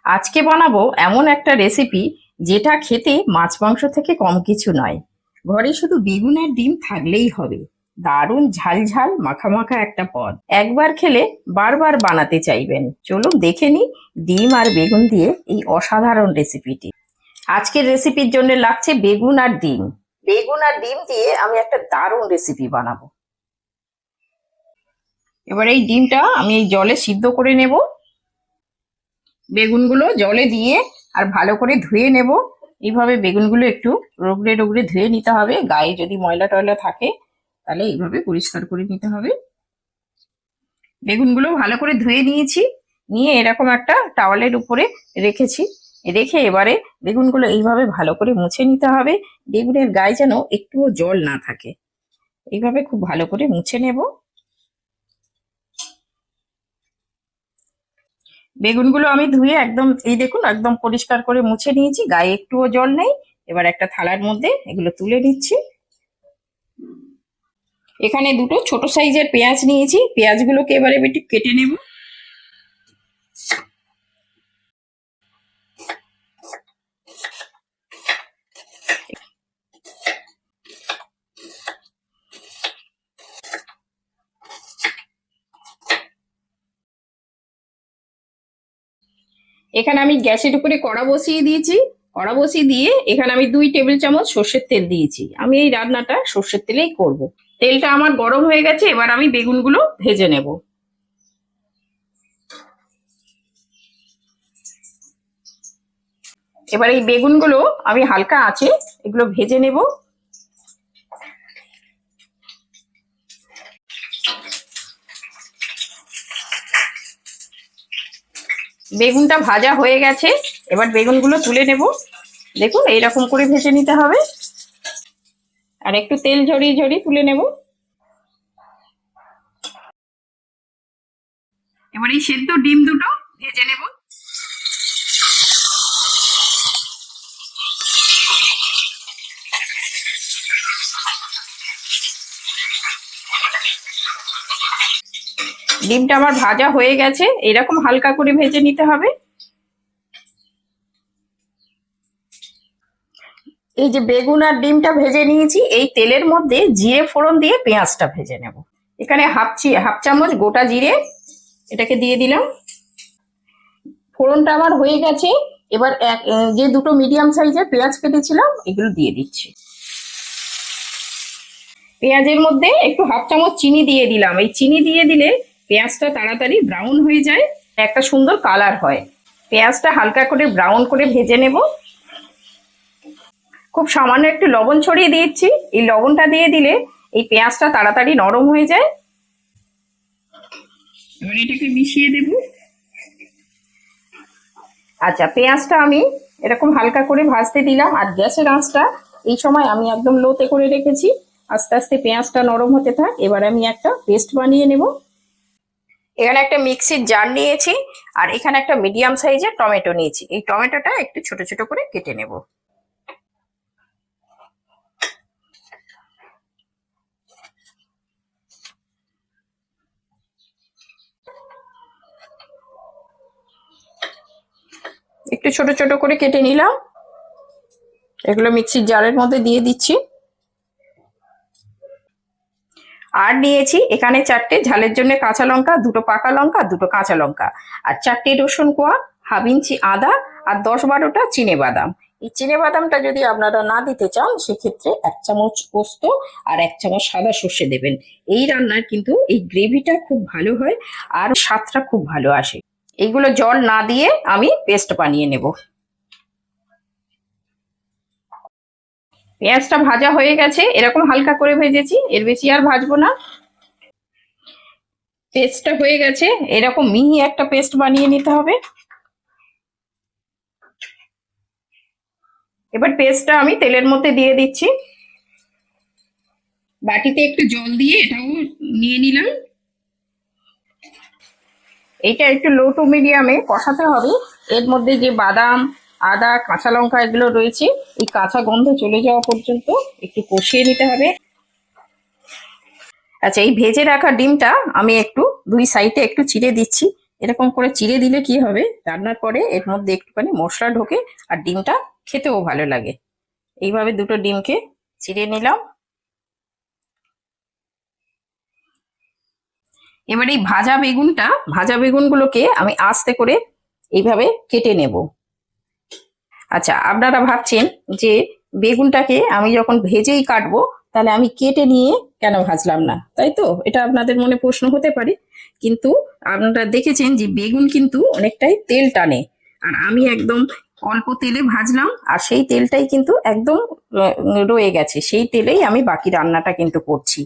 আজকে বানাবো এমন একটা রেসিপি যেটা খেতে মাছ মাংস থেকে কম কিছু নয়। ঘরে শুধু বেগুন আর ডিম থাকলেই হবে। দারুণ ঝাল ঝাল মাখা মাখা একটা পদ, একবার খেলে বারবার বানাতে চাইবেন। চলুন দেখে নি ডিম আর বেগুন দিয়ে এই অসাধারণ রেসিপিটি। আজকের রেসিপির জন্য লাগছে বেগুন আর ডিম। বেগুন আর ডিম দিয়ে আমি একটা দারুণ রেসিপি বানাবো। এবার এই ডিমটা আমি এই জলে সিদ্ধ করে নেব। বেগুনগুলো জলে দিয়ে আর ভালো করে ধুয়ে নেব। এইভাবে বেগুনগুলো একটু রগড়ে রগড়ে ধুয়ে নিতে হবে, গায়ে যদি ময়লা টয়লা থাকে তাহলে এইভাবে পরিষ্কার করে নিতে হবে। বেগুনগুলো ভালো করে ধুয়ে নিয়েছি, নিয়ে এরকম একটা টাওয়ালের উপরে রেখেছি। রেখে এবারে বেগুনগুলো এইভাবে ভালো করে মুছে নিতে হবে। বেগুনের গায়ে যেন একটুও জল না থাকে, এইভাবে খুব ভালো করে মুছে নেব। বেগুনগুলো আমি ধুয়ে একদম এই দেখুন একদম পরিষ্কার করে মুছে নিয়েছি, গায়ে একটুও জল নেই। এবার একটা থালার মধ্যে এগুলো তুলে নিচ্ছি। এখানে দুটো ছোট সাইজের পেঁয়াজ নিয়েছি, পেঁয়াজগুলোকে এবারে একটু কেটে নেব। এখানে আমি গ্যাসের উপরে কড়া বসিয়ে দিয়েছি। কড়া বসিয়ে দিয়ে এখানে আমি 2 টেবিল চামচ সর্ষের তেল দিয়েছি। আমি এই রান্নাটা সর্ষের তেলেই করব। তেলটা আমার গরম হয়ে গেছে, এবার আমি বেগুনগুলো ভেজে নেব। এবার এই বেগুনগুলো আমি হালকা আঁচে এগুলো ভেজে নেব। বেগুনটা ভাজা হয়ে গেছে, এবার বেগুনগুলো তুলে নেব। দেখুন এইরকম করে ভেজে নিতে হবে, আর একটু তেল ঝরিয়ে ঝরিয়ে তুলে নেব। এবার এই সেদ্ধ ডিম দুটো ভেজে নেব। ডিমটা আমার ভাজা হয়ে গেছে, এরকম হালকা করে ভেজে নিতে হবে। এই যে বেগুন আর ডিমটা ভেজে নিয়েছি, এই তেলের মধ্যে জিরে ফোড়ন দিয়ে পেঁয়াজটা ভেজে নেব। এখানে হাফ চামচ গোটা জিরে এটাকে দিয়ে দিলাম। ফোড়নটা আমার হয়ে গেছে, এবার যে দুটো মিডিয়াম সাইজের পেঁয়াজ কেটেছিলাম এগুলো দিয়ে দিচ্ছি। পেঁয়াজের মধ্যে একটু হাফ চামচ চিনি দিয়ে দিলাম। এই চিনি দিয়ে দিলে পেঁয়াজটা তাড়াতাড়ি ব্রাউন হয়ে যায়, একটা সুন্দর কালার হয়। পেঁয়াজটা হালকা করে ব্রাউন করে ভেজে নেব। খুব সামান্য একটু লবণ ছড়িয়ে দিচ্ছি। এই লবণটা দিয়ে দিলে এই পেঁয়াজটা তাড়াতাড়ি নরম হয়ে যায়। এবার এটাকে মিশিয়ে দেব। আচ্ছা, পেঁয়াজটা আমি এরকম হালকা করে ভাজতে দিলাম, আর গ্যাসের আঁচটা এই সময় আমি একদম লোতে করে রেখেছি। আস্তে আস্তে পেঁয়াজটা নরম হতে থাক। এবার আমি একটা পেস্ট বানিয়ে নেব। এখানে একটা মিক্সির জার নিয়েছি, আর এখানে একটা মিডিয়াম সাইজের টমেটো নিয়েছি। এই টমেটোটা একটু ছোট ছোট করে কেটে নেব। একটু ছোট ছোট করে কেটে নিলাম, এগুলো মিক্সির জারের মধ্যে দিয়ে দিচ্ছি। আর নিয়েছি এখানে 4টে ঝালের জন্য কাঁচা লঙ্কা, 2টো পাকা লঙ্কা, 2টো কাঁচা লঙ্কা, আর 4টে রসুন কোয়া, হাফ ইঞ্চি আদা, আর 10-12টা চিনে বাদাম। এই চিনে বাদামটা যদি আপনারা না দিতে চান সেক্ষেত্রে 1 চামচ পোস্ত আর 1 চামচ সাদা সর্ষে দেবেন। এই রান্নার কিন্তু এই গ্রেভিটা খুব ভালো হয়, আর স্বাদটা খুব ভালো আসে। এইগুলো জল না দিয়ে আমি পেস্ট বানিয়ে নেব। পেঁয়াজটা ভাজা হয়ে গেছে, এরকম হালকা করে ভেজেছি, এর বেশি আর ভাজবো না। পেস্টটা হয়ে গেছে, এরকম মিহি একটা পেস্ট বানিয়ে নিতে হবে। এবার পেস্টটা আমি তেলের মধ্যে দিয়ে দিচ্ছি। বাটিতে একটু জল দিয়ে এটাও নিয়ে নিলাম। এইটা একটু লো টু মিডিয়ামে কষাতে হবে। এর মধ্যে যে বাদাম, আদা, কাঁচা লঙ্কা এগুলো রয়েছে, এই কাঁচা গন্ধ চলে যাওয়া পর্যন্ত একটু কষিয়ে নিতে হবে। আচ্ছা, এই ভেজে রাখা ডিমটা আমি একটু 2 সাইডে একটু চিড়ে দিচ্ছি, এরকম করে চিড়ে দিলে কি হবে, রান্নার পরে এর মধ্যে একটুখানি মশলা ঢোকে আর ডিমটা খেতেও ভালো লাগে। এইভাবে দুটো ডিমকে চিড়ে নিলাম। এবার এই ভাজা বেগুনগুলোকে আমি আস্তে করে এইভাবে কেটে নেব। আচ্ছা, আপনারা ভাবছেন যে বেগুনটাকে আমি যখন ভেজেই কাটবো, তাহলে আমি কেটে নিয়ে কেন ভাজলাম না, তাই তো? এটা আপনাদের মনে প্রশ্ন হতে পারে। কিন্তু আপনারা দেখেছেন যে বেগুন কিন্তু অনেকটাই তেল টানে, আর আমি একদম অল্প তেলে ভাজলাম, আর সেই তেলটাই কিন্তু একদম রয়ে গেছে, সেই তেলেই আমি বাকি রান্নাটা কিন্তু করছি।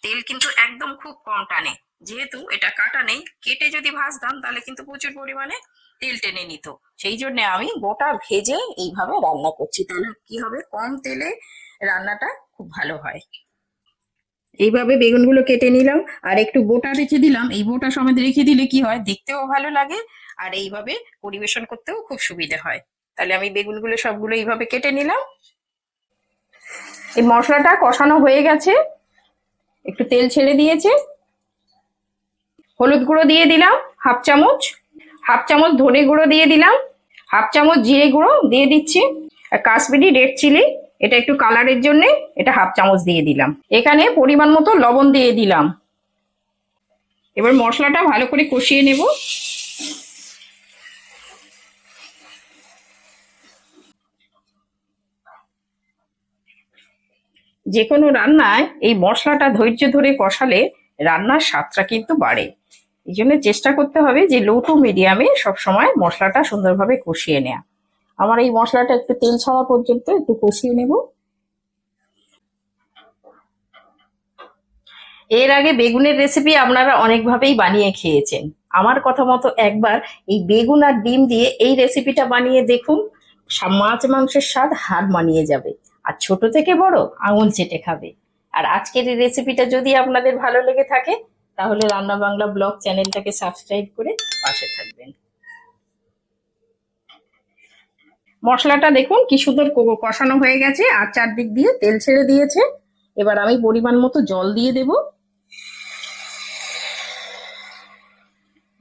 তেল কিন্তু একদম খুব কম টানে, যেহেতু এটা কাটা নেই। কেটে যদি ভাজতাম তাহলে কিন্তু প্রচুর পরিমাণে তেল টেনে নিত। সেই জন্য আমি গোটা ভেজে এইভাবে রান্না করছি, তাহলে কি হবে, কম তেলে রান্নাটা খুব ভালো হয়। এইভাবে বেগুনগুলো কেটে নিলাম, আর একটু বোটা রেখে দিলাম। এই বোটা সমেত রেখে দিলে কি হয়, দেখতেও ভালো লাগে, আর এইভাবে পরিবেশন করতেও খুব সুবিধে হয়। তাহলে আমি বেগুনগুলো সবগুলো এইভাবে কেটে নিলাম। এই মশলাটা কষানো হয়ে গেছে, একটু তেল ছেড়ে দিয়েছে। হলুদ গুঁড়ো দিয়ে দিলাম হাফ চামচ, হাফ চামচ ধনে গুঁড়ো দিয়ে দিলাম, হাফ চামচ জিরে গুঁড়ো দিয়ে দিচ্ছি, আর কাশ্মীরি রেড চিলি, এটা একটু কালারের জন্য, এটা হাফ চামচ দিয়ে দিলাম। এখানে পরিমাণ মতো লবণ দিয়ে দিলাম। এবার মশলাটা ভালো করে কষিয়ে নেব। যে কোনো রান্নায় এই মশলাটা ধৈর্য ধরে কষালে রান্নার স্বাদটা কিন্তু বাড়ে। এই জন্য চেষ্টা করতে হবে যে লো টু মিডিয়ামে সবসময় মশলাটা সুন্দরভাবে কষিয়ে নেওয়া। আমার এই মশলাটা একটু তেল ছাড়া পর্যন্ত একটু কষিয়ে নেব। এর আগে বেগুনের রেসিপি আপনারা অনেকভাবেই বানিয়ে খেয়েছেন। আমার কথা মতো একবার এই বেগুন আর ডিম দিয়ে এই রেসিপিটা বানিয়ে দেখুন, মাছ মাংসের স্বাদ হার মানিয়ে যাবে, আর ছোট থেকে বড় আঙুল চেটে খাবে। আর আজকের এই রেসিপিটা যদি আপনাদের ভালো লেগে থাকে, তাহলে রান্না বাংলা ব্লগ চ্যানেলটাকে সাবস্ক্রাইব করে পাশে থাকবেন। মশলাটা দেখুন কি সুন্দর কষানো হয়ে গেছে, আর চারদিক দিয়ে তেল ছেড়ে দিয়েছে। এবার আমি পরিমাণ মতো জল দিয়ে দেব।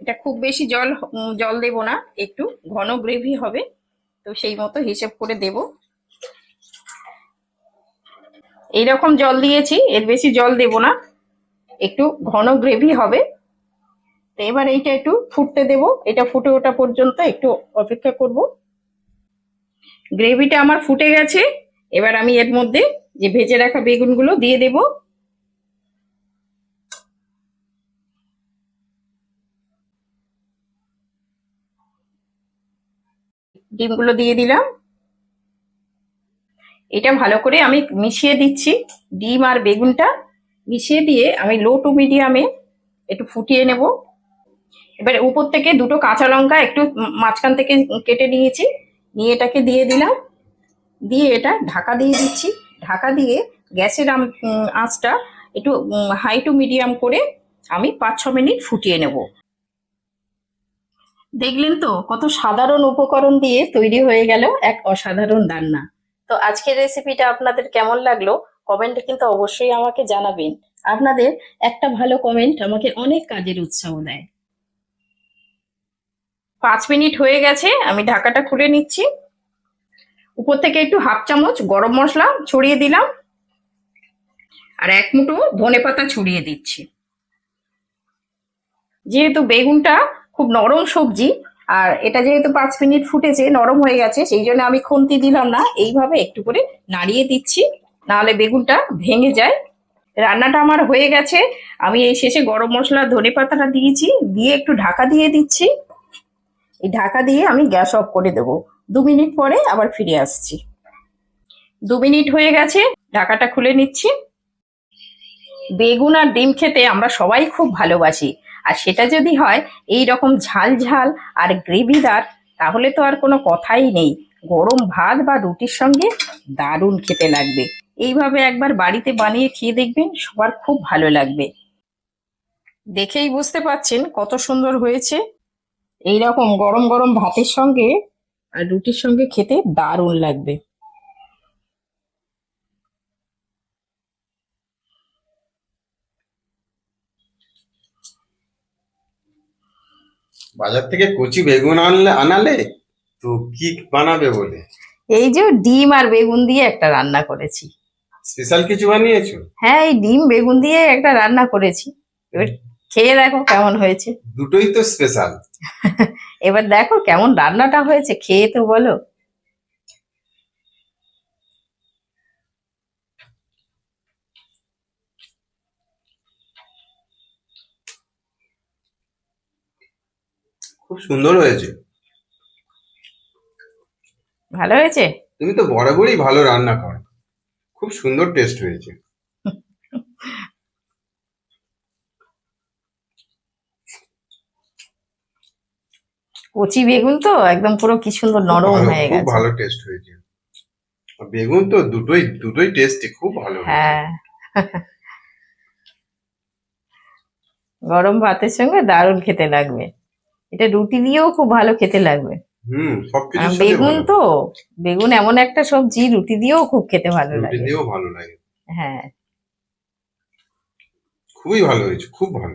এটা খুব বেশি জল দেব না, একটু ঘন গ্রেভি হবে, তো সেই মতো হিসেব করে দেব। এইরকম জল দিয়েছি, এর বেশি জল দেব না, একটু ঘন গ্রেভি হবে। তো এবার এইটা একটু ফুটতে দেব, এটা ফুটে ওঠা পর্যন্ত একটু অপেক্ষা করব। গ্রেভিটা আমার ফুটে গেছে, এবার আমি এর মধ্যে যে ভেজে রাখা বেগুনগুলো দিয়ে দেব। ডিমগুলো দিয়ে দিলাম। এটা ভালো করে আমি মিশিয়ে দিচ্ছি, ডিম আর বেগুনটা মিশিয়ে দিয়ে আমি লো টু মিডিয়ামে একটু ফুটিয়ে নেব। এবার উপর থেকে দুটো কাঁচা লঙ্কা একটু মাঝখান থেকে কেটে নিয়েছি, নিয়ে এটাকে দিয়ে দিলাম। দিয়ে এটা ঢাকা দিয়ে দিচ্ছি। ঢাকা দিয়ে গ্যাসের আঁচটা একটু হাই টু মিডিয়াম করে আমি 5-6 মিনিট ফুটিয়ে নেব। দেখলেন তো কত সাধারণ উপকরণ দিয়ে তৈরি হয়ে গেল এক অসাধারণ রান্না। তো আজকের রেসিপিটা আপনাদের কেমন লাগলো কমেন্টে কিন্তু অবশ্যই আমাকে জানাবেন। আপনাদের একটা ভালো কমেন্ট আমাকে অনেক কাজের উৎসাহ দেয়। 5 মিনিট হয়ে গেছে, আমি ঢাকাটা খুলে নিচ্ছি। উপর থেকে একটু হাফ চামচ গরম মশলা ছড়িয়ে দিলাম, আর এক মুঠো ধনেপাতা ছড়িয়ে দিচ্ছি। যেহেতু বেগুনটা খুব নরম সবজি, আর এটা যেহেতু 5 মিনিট ফুটেছে, নরম হয়ে গেছে, সেই জন্য আমি খুন্তি দিলাম না, এইভাবে একটু করে নাড়িয়ে দিচ্ছি, নাহলে বেগুনটা ভেঙে যায়। রান্নাটা আমার হয়ে গেছে, আমি এই শেষে গরম মশলা ধনে পাতাটা দিয়েছি, দিয়ে একটু ঢাকা দিয়ে দিচ্ছি। এই ঢাকা দিয়ে আমি গ্যাস অফ করে দেবো। 2 মিনিট পরে আবার ফিরে আসছি। 2 মিনিট হয়ে গেছে, ঢাকাটা খুলে নিচ্ছি। বেগুন আর ডিম খেতে আমরা সবাই খুব ভালোবাসি, আর সেটা যদি হয় এই রকম ঝাল ঝাল আর গ্রেভিদার, তাহলে তো আর কোনো কথাই নেই। গরম ভাত বা রুটির সঙ্গে দারুণ খেতে লাগবে। এইভাবে একবার বাড়িতে বানিয়ে খেয়ে দেখবেন, সবার খুব ভালো লাগবে। দেখেই বুঝতে পারছেন কত সুন্দর হয়েছে। এই রকম গরম গরম ভাতের সঙ্গে আর রুটির সঙ্গে খেতে দারুণ লাগবে। বাজার থেকে কচি বেগুন আনালে তো কি বানাবে বলে? এই যে ডিম আর বেগুন দিয়ে একটা রান্না করেছি। স্পেশাল কিছু বানিয়েছো? হ্যাঁ, এই ডিম বেগুন দিয়ে একটা রান্না করেছি। এবার খেয়ে দেখো কেমন হয়েছে। দুটোই তো স্পেশাল। এবার দেখো কেমন রান্নাটা হয়েছে, খেয়ে তো বলো। খুব সুন্দর হয়েছে। ভালো হয়েছে। তুমি তো বরাবরই ভালো রান্না করো। খুব সুন্দর টেস্ট হয়েছে। কচি বেগুন তো একদম পুরো কি সুন্দর খুব নরম ভালো, হয়ে খুব গেছে। ভালো টেস্ট হয়েছে। আর বেগুন তো দুটোই দুটোই টেস্টি, খুব ভালো হয়েছে। হ্যাঁ, গরম ভাতের সঙ্গে দারুণ খেতে লাগবে। এটা রুটি দিয়েও খুব ভালো খেতে লাগবে। সবকিছুর সাথে বেগুন ভালো। তো, বেগুন এমন একটা সবজি রুটি দিয়েও খুব খেতে ভালো রুটি লাগে। দিয়েও ভালো লাগে। হ্যাঁ। খুবই ভালো হয়েছে, খুব ভালো।